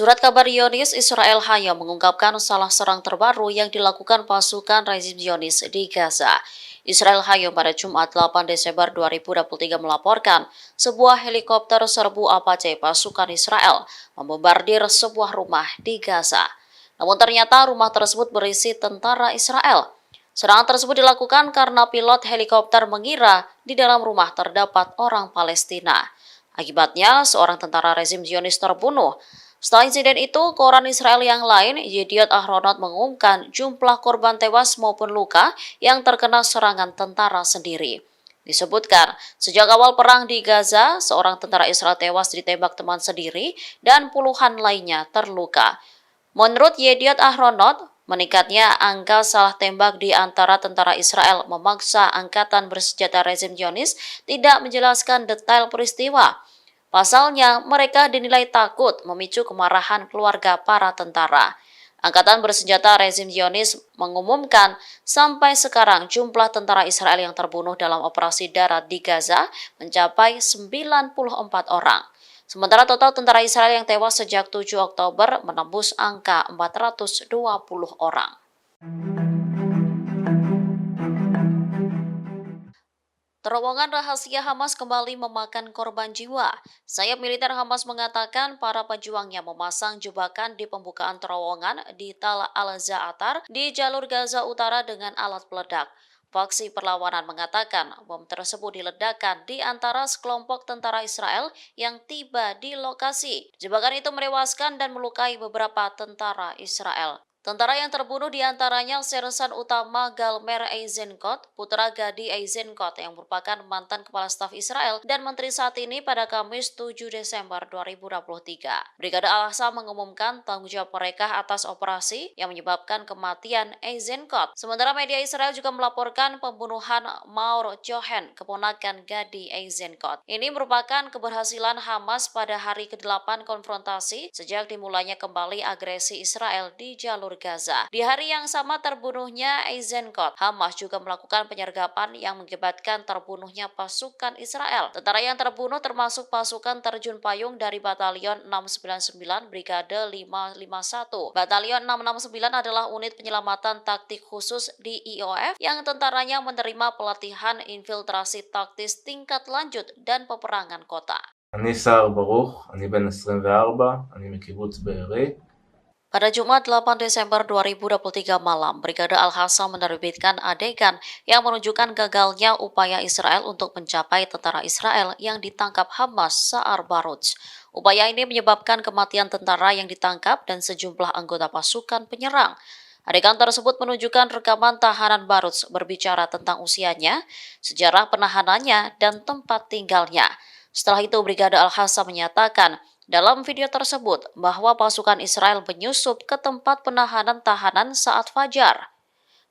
Surat kabar Zionis Israel Hayom mengungkapkan salah serang terbaru yang dilakukan pasukan rezim Zionis di Gaza. Israel Hayom pada Jumat 8 Desember 2023 melaporkan sebuah helikopter serbu Apache pasukan Israel membombardir sebuah rumah di Gaza. Namun ternyata rumah tersebut berisi tentara Israel. Serangan tersebut dilakukan karena pilot helikopter mengira di dalam rumah terdapat orang Palestina. Akibatnya, seorang tentara rezim Zionis terbunuh. Setelah insiden itu, koran Israel yang lain, Yediot Ahronot mengumumkan jumlah korban tewas maupun luka yang terkena serangan tentara sendiri. Disebutkan, sejak awal perang di Gaza, seorang tentara Israel tewas ditembak teman sendiri dan puluhan lainnya terluka. Menurut Yediot Ahronot, meningkatnya angka salah tembak di antara tentara Israel memaksa angkatan bersenjata rezim Zionis tidak menjelaskan detail peristiwa. Pasalnya, mereka dinilai takut memicu kemarahan keluarga para tentara. Angkatan bersenjata rezim Zionis mengumumkan sampai sekarang jumlah tentara Israel yang terbunuh dalam operasi darat di Gaza mencapai 94 orang. Sementara total tentara Israel yang tewas sejak 7 Oktober menembus angka 420 orang. Terowongan rahasia Hamas kembali memakan korban jiwa. Sayap militer Hamas mengatakan para pejuangnya memasang jebakan di pembukaan terowongan di Tal al-Za'atar di jalur Gaza Utara dengan alat peledak. Faksi perlawanan mengatakan bom tersebut diledakkan di antara sekelompok tentara Israel yang tiba di lokasi. Jebakan itu merewaskan dan melukai beberapa tentara Israel. Tentara yang terbunuh diantaranya Sersan Utama Galmer Eisenkot, putra Gadi Eisenkot yang merupakan mantan kepala staf Israel dan menteri saat ini pada Kamis 7 Desember 2023. Brigade Al-Aqsa mengumumkan tanggung jawab mereka atas operasi yang menyebabkan kematian Eisenkot. Sementara media Israel juga melaporkan pembunuhan Maor Johen, keponakan Gadi Eisenkot. Ini merupakan keberhasilan Hamas pada hari ke-8 konfrontasi sejak dimulainya kembali agresi Israel di jalur Gaza. Di hari yang sama terbunuhnya Eisenkot, Hamas juga melakukan penyergapan yang mengakibatkan terbunuhnya pasukan Israel. Tentara yang terbunuh termasuk pasukan terjun payung dari Batalion 699 Brigade 551. Batalion 669 adalah unit penyelamatan taktik khusus di IOF yang tentaranya menerima pelatihan infiltrasi taktis tingkat lanjut dan peperangan kota. אני סער ברוך, אני בן 24, אני מקיבוץ בארי. Pada Jumat 8 Desember 2023 malam, Brigade Al-Aqsa menerbitkan adegan yang menunjukkan gagalnya upaya Israel untuk mencapai tentara Israel yang ditangkap Hamas Sa'ar Baruj. Upaya ini menyebabkan kematian tentara yang ditangkap dan sejumlah anggota pasukan penyerang. Adegan tersebut menunjukkan rekaman tahanan Baruj berbicara tentang usianya, sejarah penahanannya, dan tempat tinggalnya. Setelah itu, Brigade Al-Aqsa menyatakan dalam video tersebut bahwa pasukan Israel menyusup ke tempat penahanan tahanan saat fajar.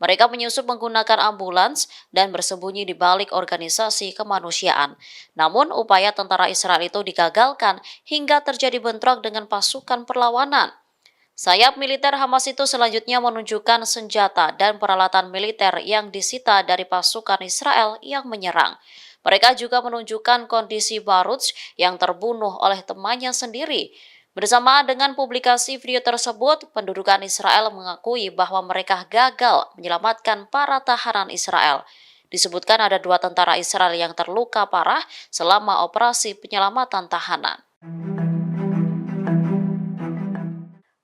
Mereka menyusup menggunakan ambulans dan bersembunyi di balik organisasi kemanusiaan. Namun upaya tentara Israel itu digagalkan hingga terjadi bentrok dengan pasukan perlawanan. Sayap militer Hamas itu selanjutnya menunjukkan senjata dan peralatan militer yang disita dari pasukan Israel yang menyerang. Mereka juga menunjukkan kondisi Baruj yang terbunuh oleh temannya sendiri. Bersamaan dengan publikasi video tersebut, pendudukan Israel mengakui bahwa mereka gagal menyelamatkan para tahanan Israel. Disebutkan ada 2 tentara Israel yang terluka parah selama operasi penyelamatan tahanan.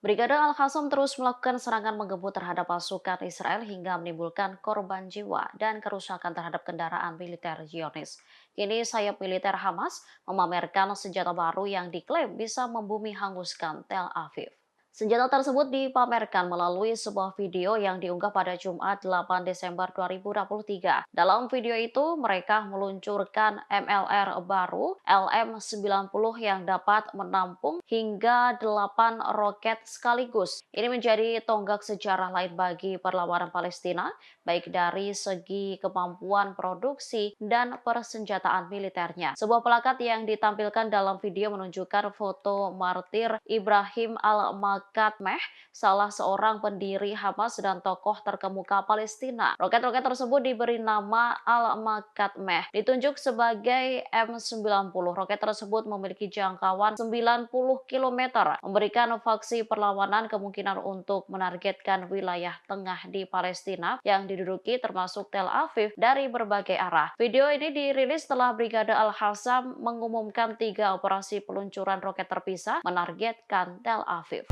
Brigade Al-Qassam terus melakukan serangan menggebut terhadap pasukan Israel hingga menimbulkan korban jiwa dan kerusakan terhadap kendaraan militer Zionis. Kini sayap militer Hamas memamerkan senjata baru yang diklaim bisa membumi hanguskan Tel Aviv. Senjata tersebut dipamerkan melalui sebuah video yang diunggah pada Jumat 8 Desember 2023. Dalam video itu, mereka meluncurkan MLR baru LM-90 yang dapat menampung hingga 8 roket sekaligus. Ini menjadi tonggak sejarah lain bagi perlawanan Palestina, baik dari segi kemampuan produksi dan persenjataan militernya. Sebuah plakat yang ditampilkan dalam video menunjukkan foto martir Ibrahim al-Maghdisi Makatmeh, salah seorang pendiri Hamas dan tokoh terkemuka Palestina. Roket-roket tersebut diberi nama Al-Makatmeh, ditunjuk sebagai M90. Roket tersebut memiliki jangkauan 90 km, memberikan faksi perlawanan kemungkinan untuk menargetkan wilayah tengah di Palestina yang diduduki termasuk Tel Aviv dari berbagai arah. Video ini dirilis setelah Brigade Al-Qassam mengumumkan 3 operasi peluncuran roket terpisah menargetkan Tel Aviv.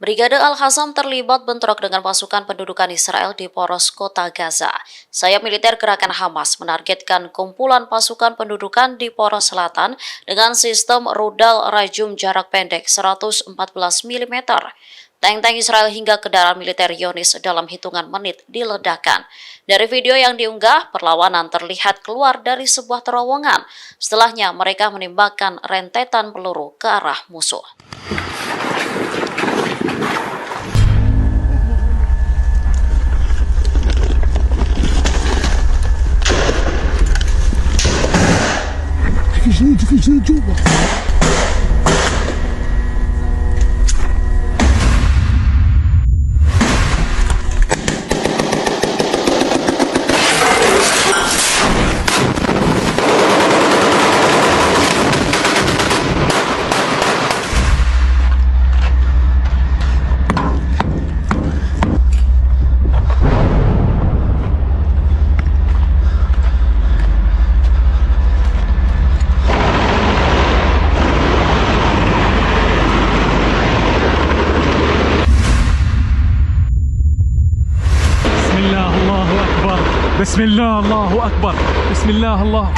Brigade Al-Qassam terlibat bentrok dengan pasukan pendudukan Israel di poros kota Gaza. Sayap militer gerakan Hamas menargetkan kumpulan pasukan pendudukan di poros selatan dengan sistem rudal rajum jarak pendek 114 mm. Tank-tank Israel hingga kendaraan militer Zionis dalam hitungan menit diledakkan. Dari video yang diunggah, perlawanan terlihat keluar dari sebuah terowongan. Setelahnya mereka menembakkan rentetan peluru ke arah musuh. بسم الله الله أكبر بسم الله الله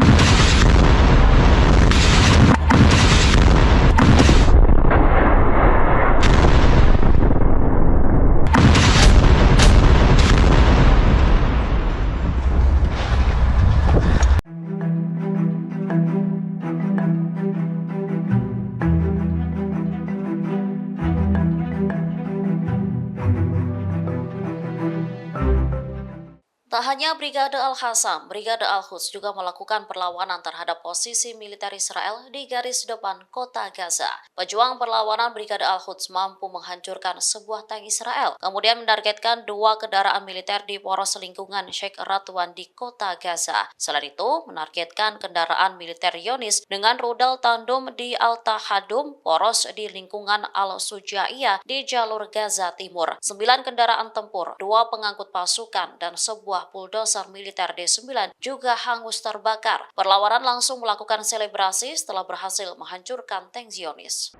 Tak hanya Brigade Al-Qassam, Brigade Al-Quds juga melakukan perlawanan terhadap posisi militer Israel di garis depan kota Gaza. Pejuang perlawanan Brigade Al-Quds mampu menghancurkan sebuah tank Israel, kemudian menargetkan 2 kendaraan militer di poros lingkungan Sheikh Radwan di kota Gaza. Selain itu, menargetkan kendaraan militer Zionis dengan rudal tandem di Al-Tahadum, poros di lingkungan Al-Sujaiyah di jalur Gaza Timur. 9 kendaraan tempur, 2 pengangkut pasukan, dan sebuah bulldozer militer D9 juga hangus terbakar. Perlawanan langsung melakukan selebrasi setelah berhasil menghancurkan tank Zionis.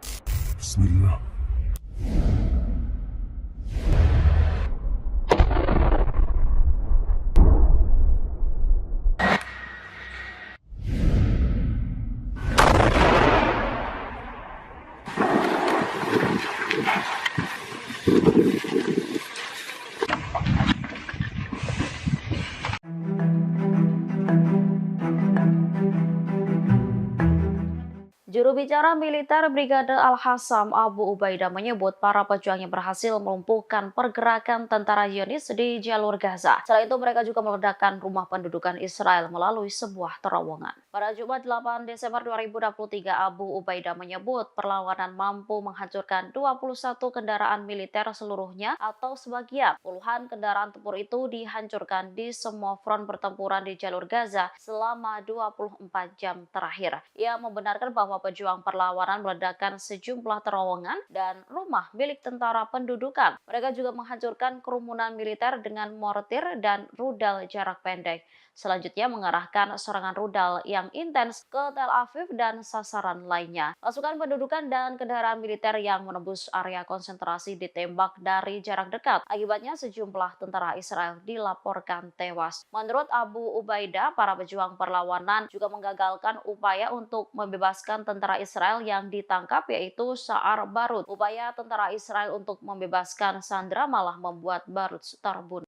Bismillah. Juru bicara militer Brigade Al-Hassam Abu Ubaidah menyebut para pejuangnya berhasil melumpuhkan pergerakan tentara Zionis di jalur Gaza. Selain itu, mereka juga meledakkan rumah pendudukan Israel melalui sebuah terowongan. Pada Jumat 8 Desember 2023, Abu Ubaidah menyebut perlawanan mampu menghancurkan 21 kendaraan militer seluruhnya atau sebagian. Puluhan kendaraan tempur itu dihancurkan di semua front pertempuran di jalur Gaza selama 24 jam terakhir. Ia membenarkan bahwa pejuang perlawanan meledakkan sejumlah terowongan dan rumah milik tentara pendudukan. Mereka juga menghancurkan kerumunan militer dengan mortir dan rudal jarak pendek. Selanjutnya mengarahkan serangan rudal yang intens ke Tel Aviv dan sasaran lainnya. Pasukan pendudukan dan kendaraan militer yang menembus area konsentrasi ditembak dari jarak dekat. Akibatnya sejumlah tentara Israel dilaporkan tewas. Menurut Abu Ubaidah, para pejuang perlawanan juga menggagalkan upaya untuk membebaskan tentara Israel yang ditangkap, yaitu Sa'ar Barut. Upaya tentara Israel untuk membebaskan sandera malah membuat Barut terbunuh.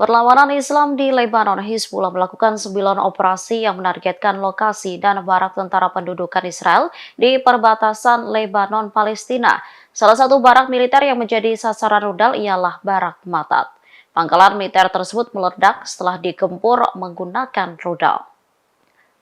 Perlawanan Islam di Lebanon, Hizbullah melakukan 9 operasi yang menargetkan lokasi dan barak tentara pendudukan Israel di perbatasan Lebanon-Palestina. Salah satu barak militer yang menjadi sasaran rudal ialah Barak Matat. Pangkalan militer tersebut meledak setelah digempur menggunakan rudal.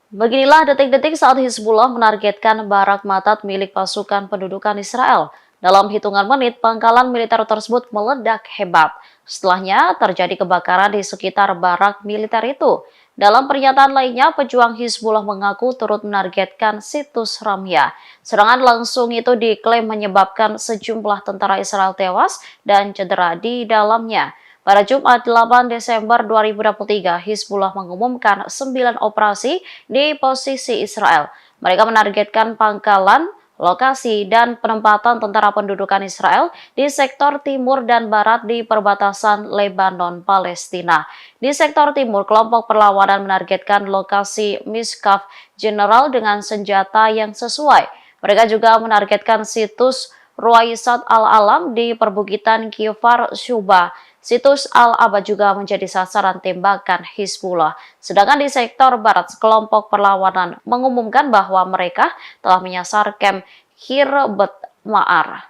Beginilah detik-detik saat Hizbullah menargetkan Barak Matat milik pasukan pendudukan Israel. Dalam hitungan menit, pangkalan militer tersebut meledak hebat. Setelahnya, terjadi kebakaran di sekitar barak militer itu. Dalam pernyataan lainnya, pejuang Hizbullah mengaku turut menargetkan situs Ramyah. Serangan langsung itu diklaim menyebabkan sejumlah tentara Israel tewas dan cedera di dalamnya. Pada Jumat 8 Desember 2023, Hizbullah mengumumkan 9 operasi di posisi Israel. Mereka menargetkan pangkalan, lokasi, dan penempatan tentara pendudukan Israel di sektor timur dan barat di perbatasan Lebanon-Palestina. Di sektor timur, kelompok perlawanan menargetkan lokasi Miskaf General dengan senjata yang sesuai. Mereka juga menargetkan situs Ruwaisat Al-Alam di perbukitan Kifar Syuba. Situs Al-Abad juga menjadi sasaran tembakan Hizbullah. Sedangkan di sektor barat, kelompok perlawanan mengumumkan bahwa mereka telah menyasar kamp Khirbet Ma'ar.